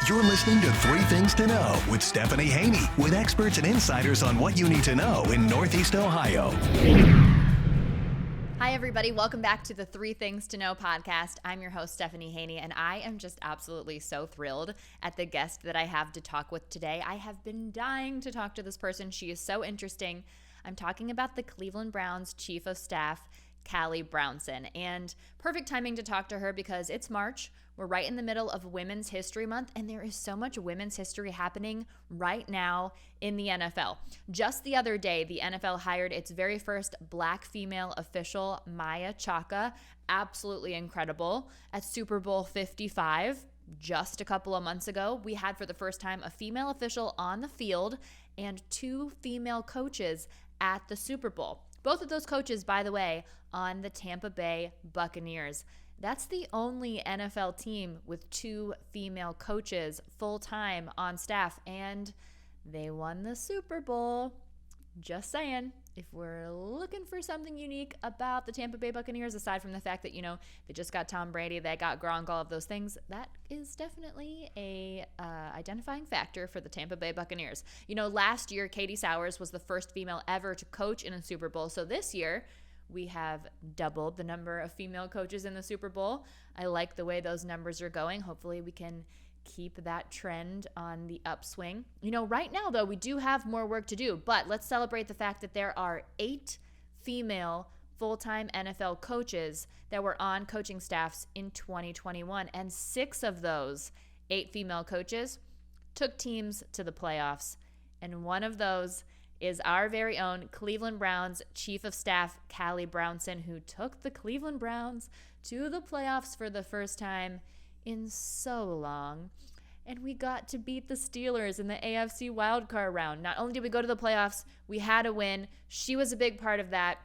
You're listening to Three Things to Know with Stephanie Haney, with experts and insiders on what you need to know in Northeast Ohio. Hi, everybody. Welcome back to the Three Things to Know podcast. I'm your host, Stephanie Haney, and I am just absolutely so thrilled at the guest that I have to talk with today. I have been dying to talk to this person. She is so interesting. I'm talking about the Cleveland Browns Chief of Staff, Callie Brownson, and perfect timing to talk to her because it's March. We're right in the middle of Women's History Month, and there is so much women's history happening right now in the NFL. Just the other day, the NFL hired its very first Black female official, Maya Chaka. Absolutely incredible. At Super Bowl 55, just a couple of months ago, we had for the first time a female official on the field and two female coaches at the Super Bowl. Both of those coaches, by the way, on the Tampa Bay Buccaneers. That's the only NFL team with two female coaches full-time on staff, and they won the Super Bowl. Just saying, if we're looking for something unique about the Tampa Bay Buccaneers, aside from the fact that, they just got Tom Brady, they got Gronk, all of those things, that is definitely a identifying factor for the Tampa Bay Buccaneers. Last year, Katie Sowers was the first female ever to coach in a Super Bowl, so this year, we have doubled the number of female coaches in the Super Bowl. I like the way those numbers are going. Hopefully we can keep that trend on the upswing. Right now, though, we do have more work to do, but let's celebrate the fact that there are 8 female full-time NFL coaches that were on coaching staffs in 2021, and 6 of those 8 female coaches took teams to the playoffs, and one of those is our very own Cleveland Browns Chief of Staff, Callie Brownson, who took the Cleveland Browns to the playoffs for the first time in so long. And we got to beat the Steelers in the AFC wildcard round. Not only did we go to the playoffs, we had a win. She was a big part of that.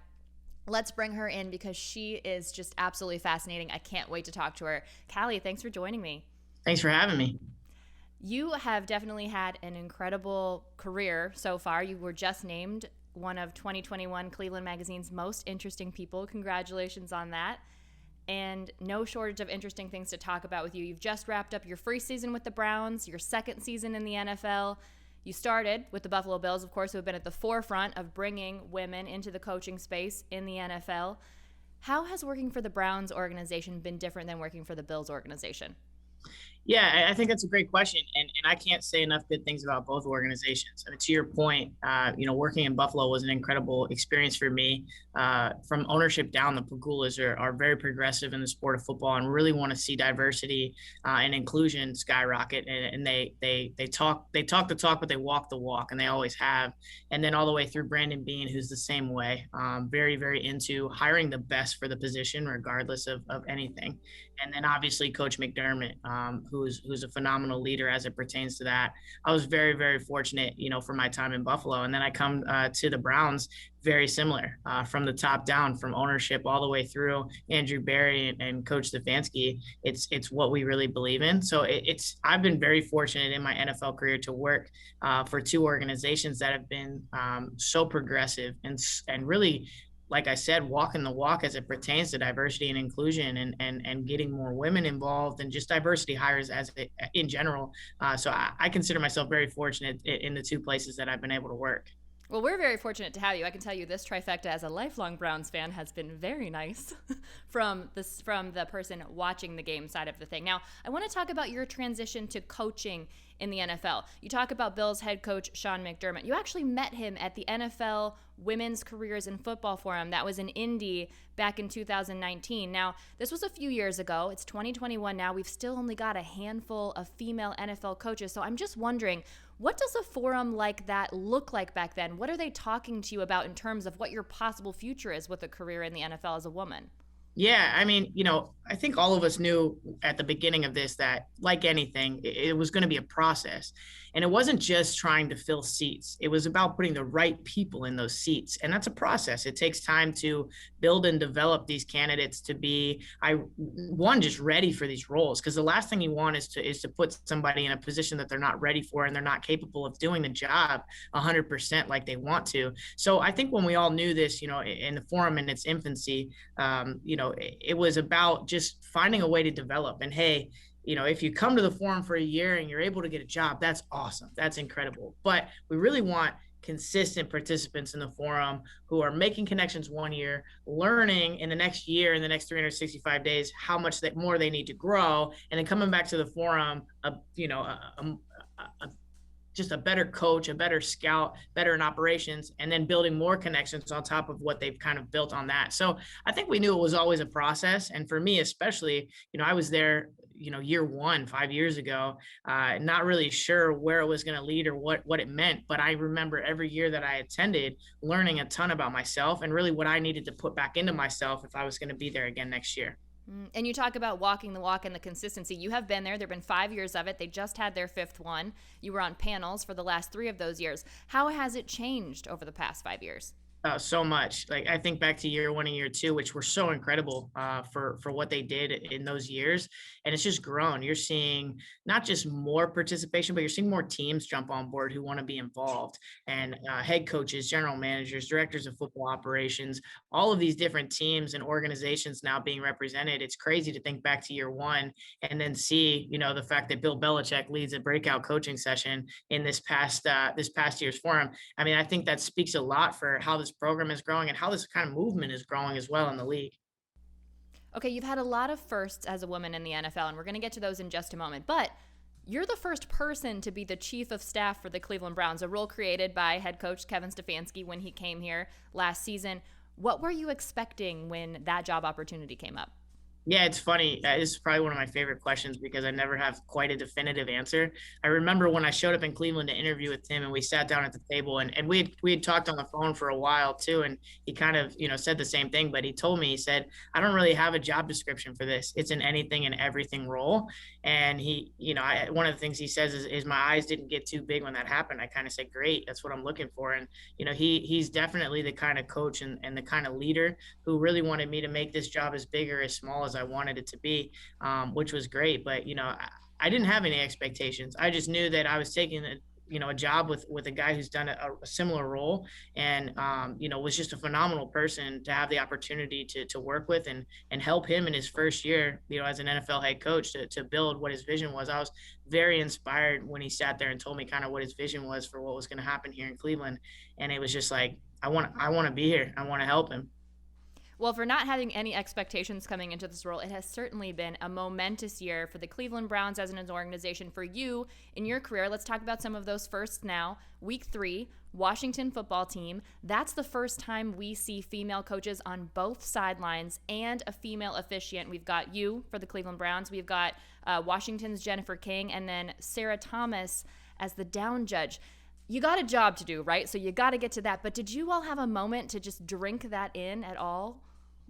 Let's bring her in because she is just absolutely fascinating. I can't wait to talk to her. Callie, thanks for joining me. Thanks for having me. You have definitely had an incredible career so far. You were just named one of 2021 Cleveland Magazine's most interesting people. Congratulations on that. And no shortage of interesting things to talk about with you. You've just wrapped up your first season with the Browns, your second season in the NFL. You started with the Buffalo Bills, of course, who have been at the forefront of bringing women into the coaching space in the NFL. How has working for the Browns organization been different than working for the Bills organization? Yeah, I think that's a great question. And I can't say enough good things about both organizations. I mean, to your point, working in Buffalo was an incredible experience for me. From ownership down, the Pagulas are very progressive in the sport of football and really want to see diversity and inclusion skyrocket. And they talk the talk, but they walk the walk, and they always have. And then all the way through Brandon Beane, who's the same way, very, very into hiring the best for the position, regardless of anything. And then obviously Coach McDermott, who's a phenomenal leader as it pertains to that. I was very, very fortunate, for my time in Buffalo. And then I come to the Browns, very similar from the top down, from ownership all the way through Andrew Berry and Coach Stefanski. It's what we really believe in. So I've been very fortunate in my NFL career to work for 2 organizations that have been so progressive and really, like I said, walking the walk as it pertains to diversity and inclusion and getting more women involved and just diversity hires in general. So I consider myself very fortunate in the 2 places that I've been able to work. Well, we're very fortunate to have you. I can tell you this trifecta as a lifelong Browns fan has been very nice from the person watching the game side of the thing. Now, I want to talk about your transition to coaching in the NFL. You talk about Bills head coach Sean McDermott. You actually met him at the NFL Women's Careers in Football Forum that was in Indy back in 2019. Now, this was a few years ago. It's 2021 now. We've still only got a handful of female NFL coaches. So I'm just wondering, what does a forum like that look like back then? What are they talking to you about in terms of what your possible future is with a career in the NFL as a woman? Yeah, I mean, I think all of us knew at the beginning of this that, like anything, it was going to be a process. And it wasn't just trying to fill seats. It was about putting the right people in those seats. And that's a process. It takes time to build and develop these candidates to be, just ready for these roles. Because the last thing you want is to put somebody in a position that they're not ready for and they're not capable of doing the job 100% like they want to. So I think when we all knew this, in the forum in its infancy, it was about just finding a way to develop. And hey, if you come to the forum for a year and you're able to get a job, that's awesome. That's incredible. But we really want consistent participants in the forum who are making connections 1 year, learning in the next year, in the next 365 days, how much more they need to grow, and then coming back to the forum, just a better coach, a better scout, better in operations, and then building more connections on top of what they've kind of built on that. So I think we knew it was always a process. And for me, especially, I was there, year one, 5 years ago, not really sure where it was going to lead or what it meant. But I remember every year that I attended learning a ton about myself and really what I needed to put back into myself if I was going to be there again next year. And you talk about walking the walk and the consistency. You have been there. There have been 5 years of it. They just had their 5th one. You were on panels for the last 3 of those years. How has it changed over the past 5 years? So much. Like, I think back to year 1 and year 2, which were so incredible for what they did in those years. And it's just grown. You're seeing not just more participation, but you're seeing more teams jump on board who want to be involved. And head coaches, general managers, directors of football operations, all of these different teams and organizations now being represented. It's crazy to think back to year 1 and then see, the fact that Bill Belichick leads a breakout coaching session in this past year's forum. I mean, I think that speaks a lot for how this program is growing and how this kind of movement is growing as well in the league. Okay, you've had a lot of firsts as a woman in the NFL, and we're going to get to those in just a moment. But you're the first person to be the chief of staff for the Cleveland Browns, a role created by head coach Kevin Stefanski when he came here last season. What were you expecting when that job opportunity came up? Yeah, it's funny. This is probably one of my favorite questions because I never have quite a definitive answer. I remember when I showed up in Cleveland to interview with him and we sat down at the table and we had talked on the phone for a while too. And he kind of, said the same thing, but he told me, he said, I don't really have a job description for this. It's an anything and everything role. And he, one of the things he says is my eyes didn't get too big when that happened. I kind of said, great, that's what I'm looking for. And, he's definitely the kind of coach and the kind of leader who really wanted me to make this job as big or as small as I wanted it to be, which was great. But, I didn't have any expectations. I just knew that I was taking a job with a guy who's done a similar role and, was just a phenomenal person to have the opportunity to work with and help him in his first year, as an NFL head coach to build what his vision was. I was very inspired when he sat there and told me kind of what his vision was for what was going to happen here in Cleveland. And it was just like, I want to be here. I want to help him. Well, for not having any expectations coming into this role, it has certainly been a momentous year for the Cleveland Browns as an organization. For you in your career, let's talk about some of those firsts now. Week 3, Washington football team. That's the first time we see female coaches on both sidelines and a female officiant. We've got you for the Cleveland Browns. We've got Washington's Jennifer King and then Sarah Thomas as the down judge. You got a job to do, right? So you got to get to that. But did you all have a moment to just drink that in at all?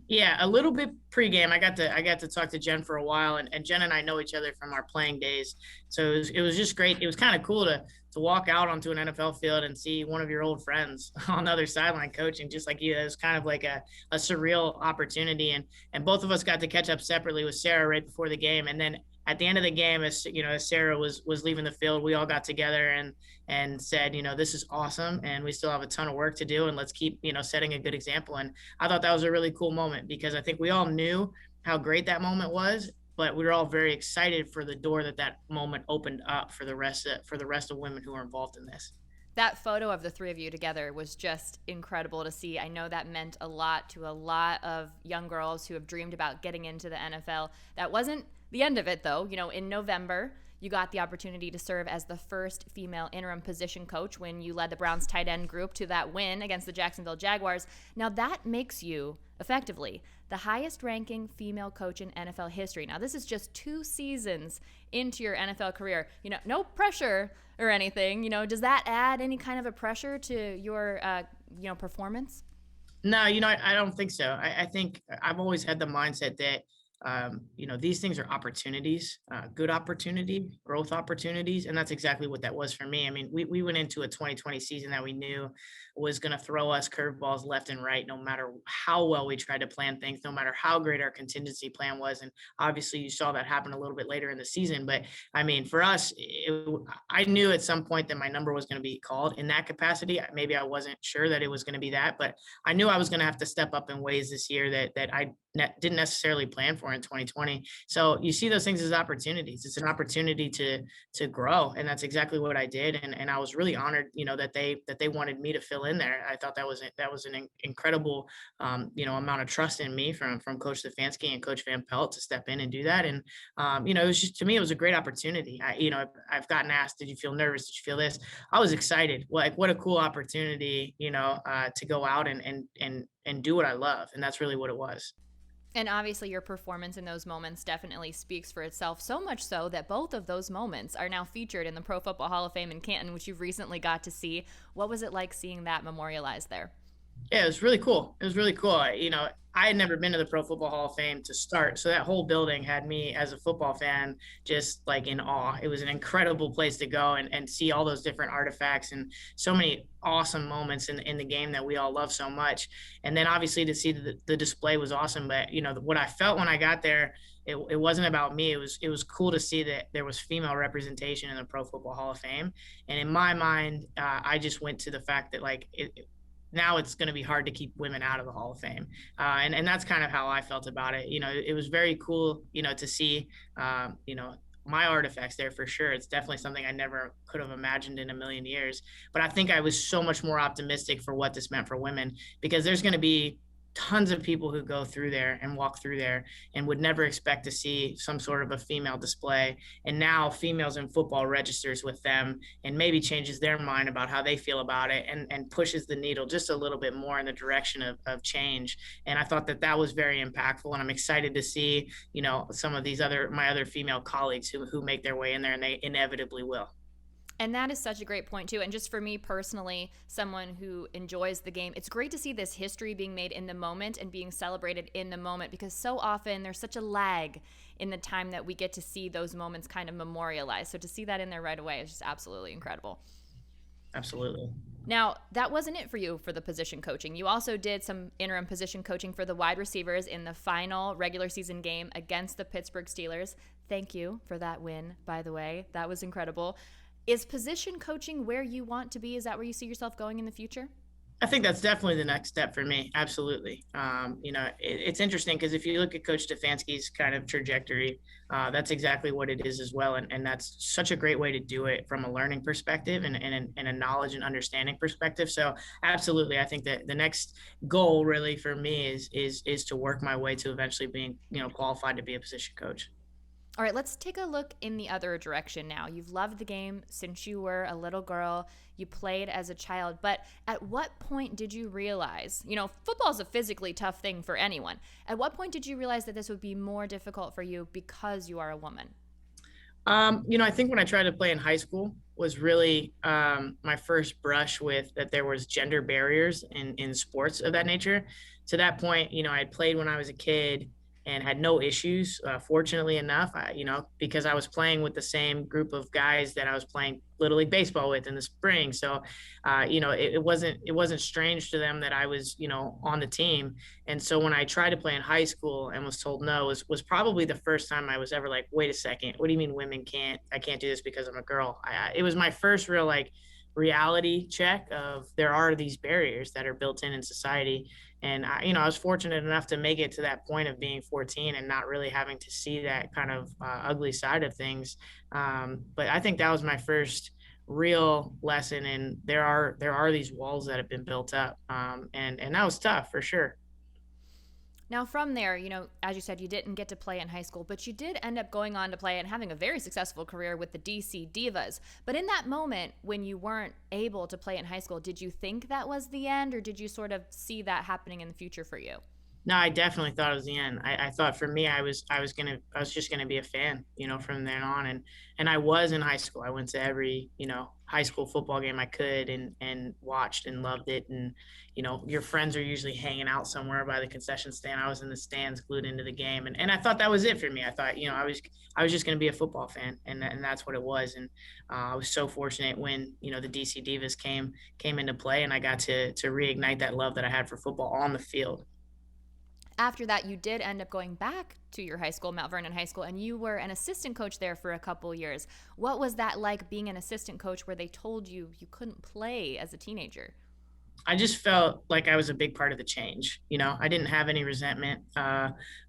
Yeah, a little bit pregame. I got to talk to Jen for a while, and Jen and I know each other from our playing days. So it was just great. It was kind of cool to walk out onto an NFL field and see one of your old friends on the other sideline coaching, just like you. It was kind of like a surreal opportunity. And both of us got to catch up separately with Sarah right before the game. And then at the end of the game, as Sarah was leaving the field, we all got together and said, this is awesome, and we still have a ton of work to do, and let's keep, setting a good example. And I thought that was a really cool moment because I think we all knew how great that moment was, but we were all very excited for the door that moment opened up for the rest of women who are involved in this. That photo of the 3 of you together was just incredible to see. I know that meant a lot to a lot of young girls who have dreamed about getting into the NFL. That wasn't the end of it, though. In November, you got the opportunity to serve as the first female interim position coach when you led the Browns tight end group to that win against the Jacksonville Jaguars. Now, that makes you, effectively, the highest-ranking female coach in NFL history. Now, this is just 2 seasons into your NFL career. No pressure or anything. Does that add any kind of a pressure to your, performance? No, I don't think so. I think I've always had the mindset that, these things are opportunities, good opportunity, growth opportunities. And that's exactly what that was for me. I mean, we went into a 2020 season that we knew was going to throw us curveballs left and right, no matter how well we tried to plan things, no matter how great our contingency plan was. And obviously you saw that happen a little bit later in the season. But I mean, for us, I knew at some point that my number was going to be called in that capacity. Maybe I wasn't sure that it was going to be that, but I knew I was going to have to step up in ways this year that I didn't necessarily plan for. for in 2020. So you see those things as opportunities. It's an opportunity to grow, and that's exactly what I did. And I was really honored, that they wanted me to fill in there. I thought that was an incredible, amount of trust in me from Coach Stefanski and Coach Van Pelt to step in and do that. And it was just, to me, it was a great opportunity. I've gotten asked, did you feel nervous? Did you feel this? I was excited. Like, what a cool opportunity, to go out and do what I love. And that's really what it was. And obviously your performance in those moments definitely speaks for itself, so much so that both of those moments are now featured in the Pro Football Hall of Fame in Canton, which you've recently got to see. What was it like seeing that memorialized there? Yeah, it was really cool. It was really cool. I had never been to the Pro Football Hall of Fame to start. So that whole building had me as a football fan just like in awe. It was an incredible place to go and see all those different artifacts and so many awesome moments in the game that we all love so much. And then obviously to see the display was awesome. But, what I felt when I got there, it wasn't about me. It was cool to see that there was female representation in the Pro Football Hall of Fame. And in my mind, I just went to the fact that now it's going to be hard to keep women out of the Hall of Fame. And that's kind of how I felt about it. It was very cool, to see, my artifacts there for sure. It's definitely something I never could have imagined in a million years. But I think I was so much more optimistic for what this meant for women, because there's going to be tons of people who go through there and walk through there and would never expect to see some sort of a female display. And now females in football registers with them and maybe changes their mind about how they feel about it and pushes the needle just a little bit more in the direction of change. And I thought that was very impactful. And I'm excited to see, some of my other female colleagues who make their way in there, and they inevitably will. And that is such a great point, too. And just for me personally, someone who enjoys the game, it's great to see this history being made in the moment and being celebrated in the moment, because so often there's such a lag in the time that we get to see those moments kind of memorialized. So to see that in there right away is just absolutely incredible. Absolutely. Now, that wasn't it for you for the position coaching. You also did some interim position coaching for the wide receivers in the final regular season game against the Pittsburgh Steelers. Thank you for that win, by the way. That was incredible. Is position coaching where you want to be? Is that where you see yourself going in the future? I think that's definitely the next step for me. Absolutely. It's interesting because if you look at Coach Stefanski's kind of trajectory, that's exactly what it is as well. And that's such a great way to do it from a learning perspective and a knowledge and understanding perspective. So absolutely. I think that the next goal really for me is to work my way to eventually being, qualified to be a position coach. All right, let's take a look in the other direction now. You've loved the game since you were a little girl. You played as a child. But at what point did you realize, football is a physically tough thing for anyone. At what point did you realize that this would be more difficult for you because you are a woman? I think when I tried to play in high school was really my first brush with that there was gender barriers in sports of that nature. To that point, I had played when I was a kid and had no issues, fortunately enough, because I was playing with the same group of guys that I was playing Little League Baseball with in the spring. So, it wasn't strange to them that I was, on the team. And so when I tried to play in high school and was told no, was probably the first time I was ever like, wait a second, what do you mean I can't do this because I'm a girl? It was my first real reality check of there are these barriers that are built in society. And I was fortunate enough to make it to that point of being 14 and not really having to see that kind of ugly side of things. But I think that was my first real lesson. And there are these walls that have been built up. And that was tough for sure. Now from there, as you said, you didn't get to play in high school, but you did end up going on to play and having a very successful career with the DC Divas. But in that moment, when you weren't able to play in high school, did you think that was the end, or did you sort of see that happening in the future for you? No, I definitely thought it was the end. I thought for me, I was just gonna be a fan, from then on. And I was in high school. I went to every, high school football game I could and watched and loved it. And, your friends are usually hanging out somewhere by the concession stand. I was in the stands glued into the game. And I thought that was it for me. I thought, I was just gonna be a football fan, and that's what it was. And I was so fortunate when, the DC Divas came into play, and I got to reignite that love that I had for football on the field. After that, you did end up going back to your high school, Mount Vernon High School, and you were an assistant coach there for a couple years. What was that like, being an assistant coach where they told you you couldn't play as a teenager? I just felt like I was a big part of the change. I didn't have any resentment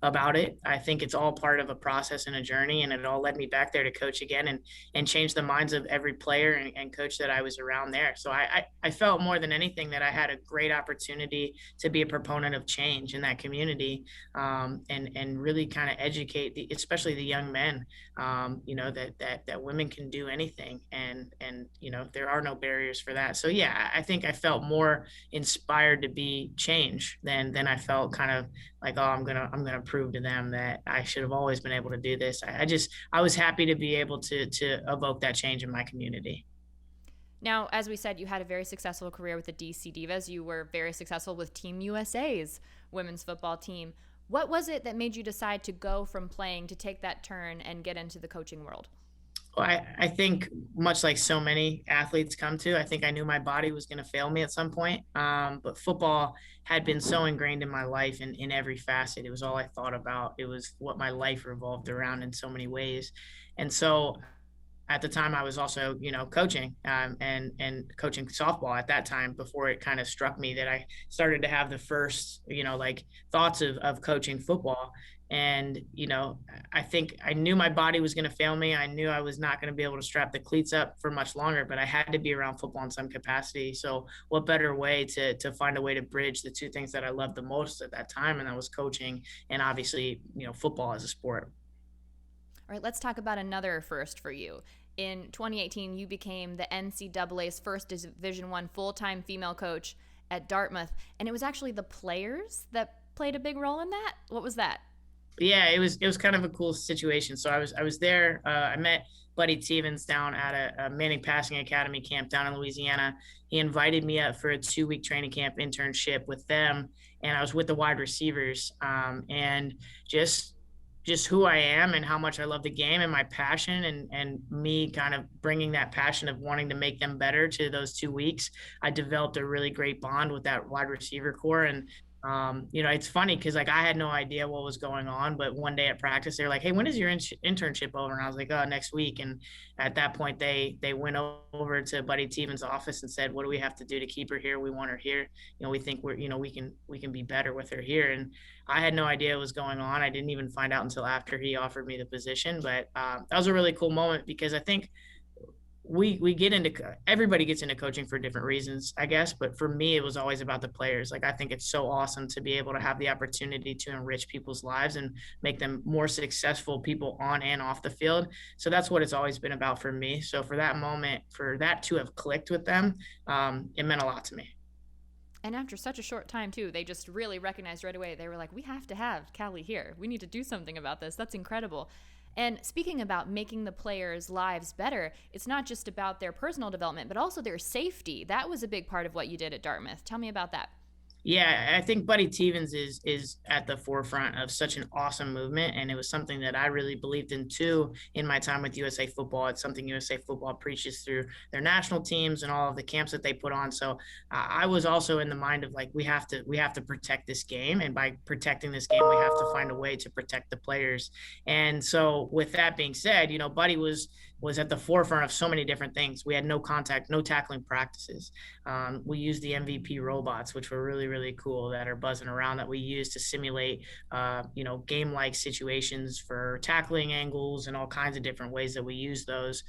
about it. I think it's all part of a process and a journey, and it all led me back there to coach again and change the minds of every player and coach that I was around there. So I felt more than anything that I had a great opportunity to be a proponent of change in that community, and really kind of educate especially the young men, that women can do anything, and there are no barriers for that. So yeah, I think I felt more inspired to be change than I felt kind of like, oh, I'm gonna prove to them that I should have always been able to do this. I was happy to be able to evoke that change in my community. Now, as we said, you had a very successful career with the DC Divas. You were very successful with Team USA's women's football team. What was it that made you decide to go from playing to take that turn and get into the coaching world? Well, I think much like so many athletes come to, I think I knew my body was going to fail me at some point. But football had been so ingrained in my life in every facet. It was all I thought about. It was what my life revolved around in so many ways. And so at the time I was also, coaching, and coaching softball at that time, before it kind of struck me that I started to have the first, like thoughts of coaching football. And, I think I knew my body was going to fail me. I knew I was not going to be able to strap the cleats up for much longer, but I had to be around football in some capacity. So what better way to find a way to bridge the two things that I loved the most at that time? And that was coaching and obviously, football as a sport. All right, let's talk about another first for you. In 2018, you became the NCAA's first Division I full-time female coach at Dartmouth, and it was actually the players that played a big role in that. What was that? Yeah, it was kind of a cool situation. So I was there. I met Buddy Stevens down at a Manning Passing Academy camp down in Louisiana. He invited me up for a 2-week training camp internship with them, and I was with the wide receivers, and just who I am and how much I love the game and my passion, and me kind of bringing that passion of wanting to make them better to those 2 weeks. I developed a really great bond with that wide receiver core. And it's funny because like I had no idea what was going on, but one day at practice they're like, "Hey, when is your internship over?" And I was like, "Oh, next week." And at that point they went over to Buddy Stevens' office and said, "What do we have to do to keep her here? We want her here. We think we can be better with her here." And I had no idea what was going on. I didn't even find out until after he offered me the position. But that was a really cool moment because I think we get into everybody gets into coaching for different reasons, I guess. But for me, it was always about the players. Like, I think it's so awesome to be able to have the opportunity to enrich people's lives and make them more successful people on and off the field. So that's what it's always been about for me. So for that moment, for that to have clicked with them, it meant a lot to me. And after such a short time, too, they just really recognized right away. They were like, we have to have Callie here. We need to do something about this. That's incredible. And speaking about making the players' lives better, it's not just about their personal development, but also their safety. That was a big part of what you did at Dartmouth. Tell me about that. Yeah, I think Buddy Stevens is at the forefront of such an awesome movement, and it was something that I really believed in too in my time with USA Football. It's something USA Football preaches through their national teams and all of the camps that they put on. So I was also in the mind of like, we have to protect this game, and by protecting this game, we have to find a way to protect the players. And so with that being said, Buddy was at the forefront of so many different things. We had no contact, no tackling practices. We used the MVP robots, which were really, really cool, that are buzzing around, that we use to simulate, game-like situations for tackling angles and all kinds of different ways that we use those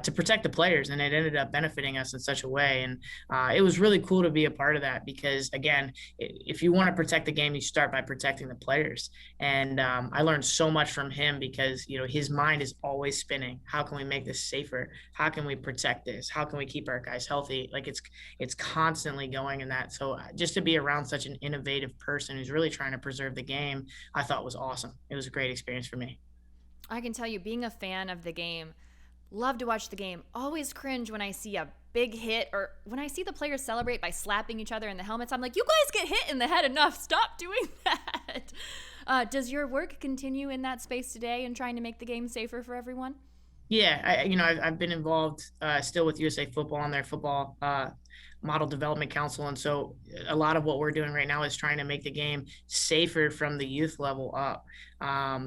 to protect the players. And it ended up benefiting us in such a way. And it was really cool to be a part of that because, again, if you want to protect the game, you start by protecting the players. And I learned so much from him because, his mind is always spinning. How can we make this safer? How can we protect this? How can we keep our guys healthy? Like, it's constantly going in that. So just to be around such an innovative person who's really trying to preserve the game, I thought was awesome. It was a great experience for me. I can tell you, being a fan of the game, love to watch the game, always cringe when I see a big hit or when I see the players celebrate by slapping each other in the helmets. I'm like, you guys get hit in the head enough. Stop doing that. Does your work continue in that space today and trying to make the game safer for everyone? Yeah, I've been involved still with USA Football on their football model development council. And so a lot of what we're doing right now is trying to make the game safer from the youth level up. I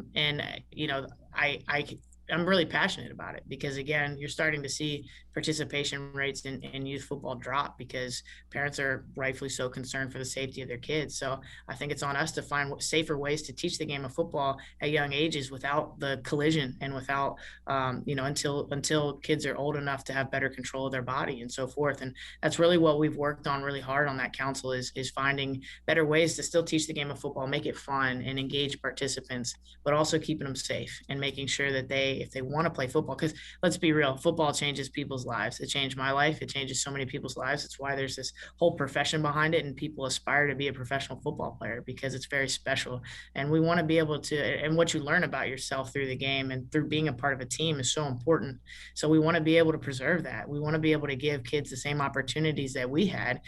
I'm really passionate about it because, again, you're starting to see participation rates in youth football drop because parents are rightfully so concerned for the safety of their kids. So I think it's on us to find safer ways to teach the game of football at young ages without the collision and without, until kids are old enough to have better control of their body and so forth. And that's really what we've worked on really hard on that council is finding better ways to still teach the game of football, make it fun and engage participants, but also keeping them safe and making sure that if they want to play football, because let's be real, football changes people's lives. It changed my life. It changes so many people's lives. It's why there's this whole profession behind it, and people aspire to be a professional football player because it's very special. And we want to be able to, and what you learn about yourself through the game and through being a part of a team is so important. So we want to be able to preserve that. We want to be able to give kids the same opportunities that we had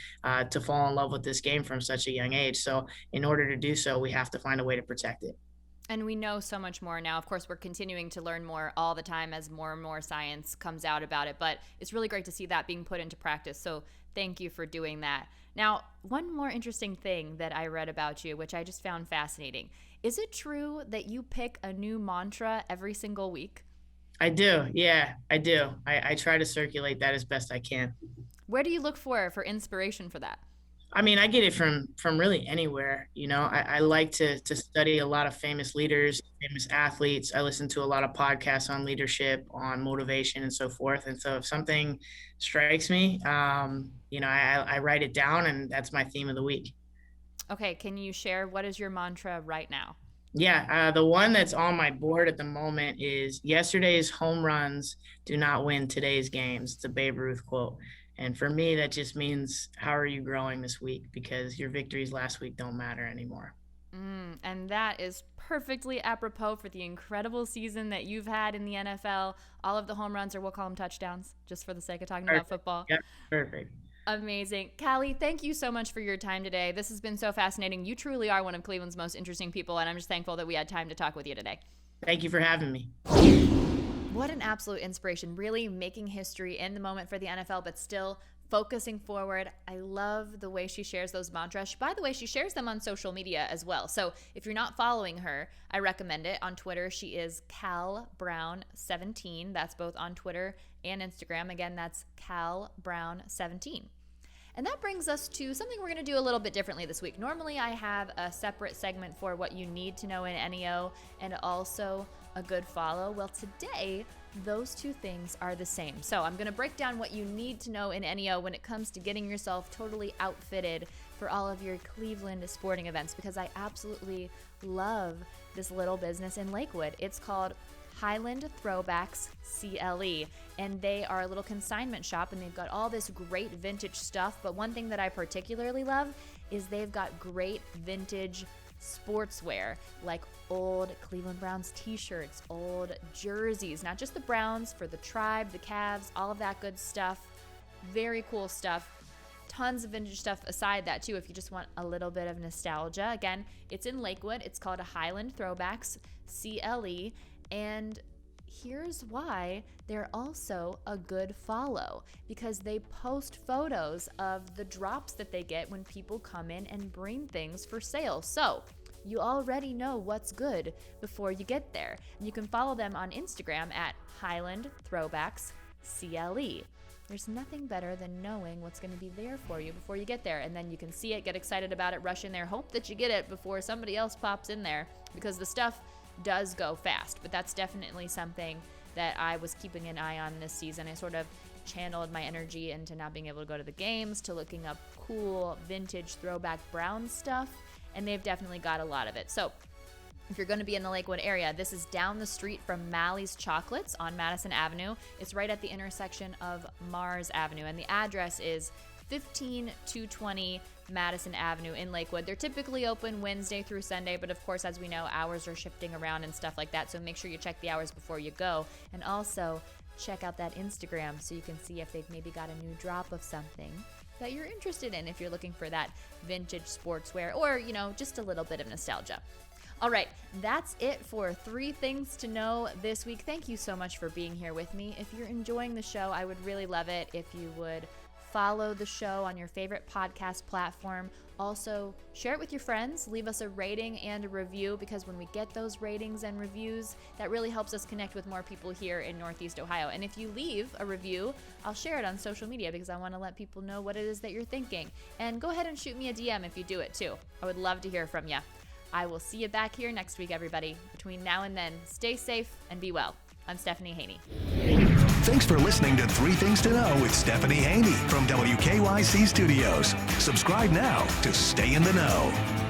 to fall in love with this game from such a young age. So in order to do so, we have to find a way to protect it. And we know so much more now. Of course, we're continuing to learn more all the time as more and more science comes out about it. But it's really great to see that being put into practice. So thank you for doing that. Now, one more interesting thing that I read about you, which I just found fascinating. Is it true that you pick a new mantra every single week? I do. Yeah, I do. I try to circulate that as best I can. Where do you look for inspiration for that? I mean, I get it from really anywhere. I like to study a lot of famous leaders, famous athletes. I listen to a lot of podcasts on leadership, on motivation, and so forth. And so if something strikes me, I write it down, and that's my theme of the week. Okay, can you share what is your mantra right now? Yeah, the one that's on my board at the moment is yesterday's home runs do not win today's games. It's a Babe Ruth quote. And for me, that just means how are you growing this week? Because your victories last week don't matter anymore. And that is perfectly apropos for the incredible season that you've had in the NFL. All of the home runs, or we'll call them touchdowns, just for the sake of talking about football. Yeah, perfect. Amazing. Callie, thank you so much for your time today. This has been so fascinating. You truly are one of Cleveland's most interesting people, and I'm just thankful that we had time to talk with you today. Thank you for having me. What an absolute inspiration, really making history in the moment for the NFL, but still focusing forward. I love the way she shares those mantras. By the way, she shares them on social media as well. So if you're not following her, I recommend it. On Twitter, she is Cal Brown 17. That's both on Twitter and Instagram. Again, that's Cal Brown 17. And that brings us to something we're going to do a little bit differently this week. Normally, I have a separate segment for what you need to know in NEO and also a good follow. Well, today, those two things are the same. So I'm going to break down what you need to know in NEO when it comes to getting yourself totally outfitted for all of your Cleveland sporting events, because I absolutely love this little business in Lakewood. It's called Highland Throwbacks CLE, and they are a little consignment shop, and they've got all this great vintage stuff. But one thing that I particularly love is they've got great vintage sportswear, like old Cleveland Browns t-shirts, old jerseys, not just the Browns, for the Tribe, the Cavs, all of that good stuff. Very cool stuff. Tons of vintage stuff aside that too, if you just want a little bit of nostalgia. Again, it's in Lakewood. It's called a Highland Throwbacks CLE, and here's why they're also a good follow, because they post photos of the drops that they get when people come in and bring things for sale. So you already know what's good before you get there. And you can follow them on Instagram at Highland Throwbacks CLE. There's nothing better than knowing what's going to be there for you before you get there. And then you can see it, get excited about it, rush in there, hope that you get it before somebody else pops in there, because the stuff does go fast. But that's definitely something that I was keeping an eye on this season. I sort of channeled my energy into not being able to go to the games, to looking up cool vintage throwback Brown stuff, and they've definitely got a lot of it. So if you're going to be in the Lakewood area, this is down the street from Mally's Chocolates on Madison Avenue. It's right at the intersection of Mars Avenue, and the address is 15220 Madison Avenue in Lakewood. They're typically open Wednesday through Sunday, but of course, as we know, hours are shifting around and stuff like that, so make sure you check the hours before you go. And also, check out that Instagram so you can see if they've maybe got a new drop of something that you're interested in, if you're looking for that vintage sportswear or, just a little bit of nostalgia. All right, that's it for 3 things to know this week. Thank you so much for being here with me. If you're enjoying the show, I would really love it if you would follow the show on your favorite podcast platform. Also, share it with your friends. Leave us a rating and a review, because when we get those ratings and reviews, that really helps us connect with more people here in Northeast Ohio. And if you leave a review, I'll share it on social media, because I want to let people know what it is that you're thinking. And go ahead and shoot me a DM if you do it too. I would love to hear from you. I will see you back here next week, everybody. Between now and then, stay safe and be well. I'm Stephanie Haney. Thanks for listening to Three Things to Know with Stephanie Haney from WKYC Studios. Subscribe now to stay in the know.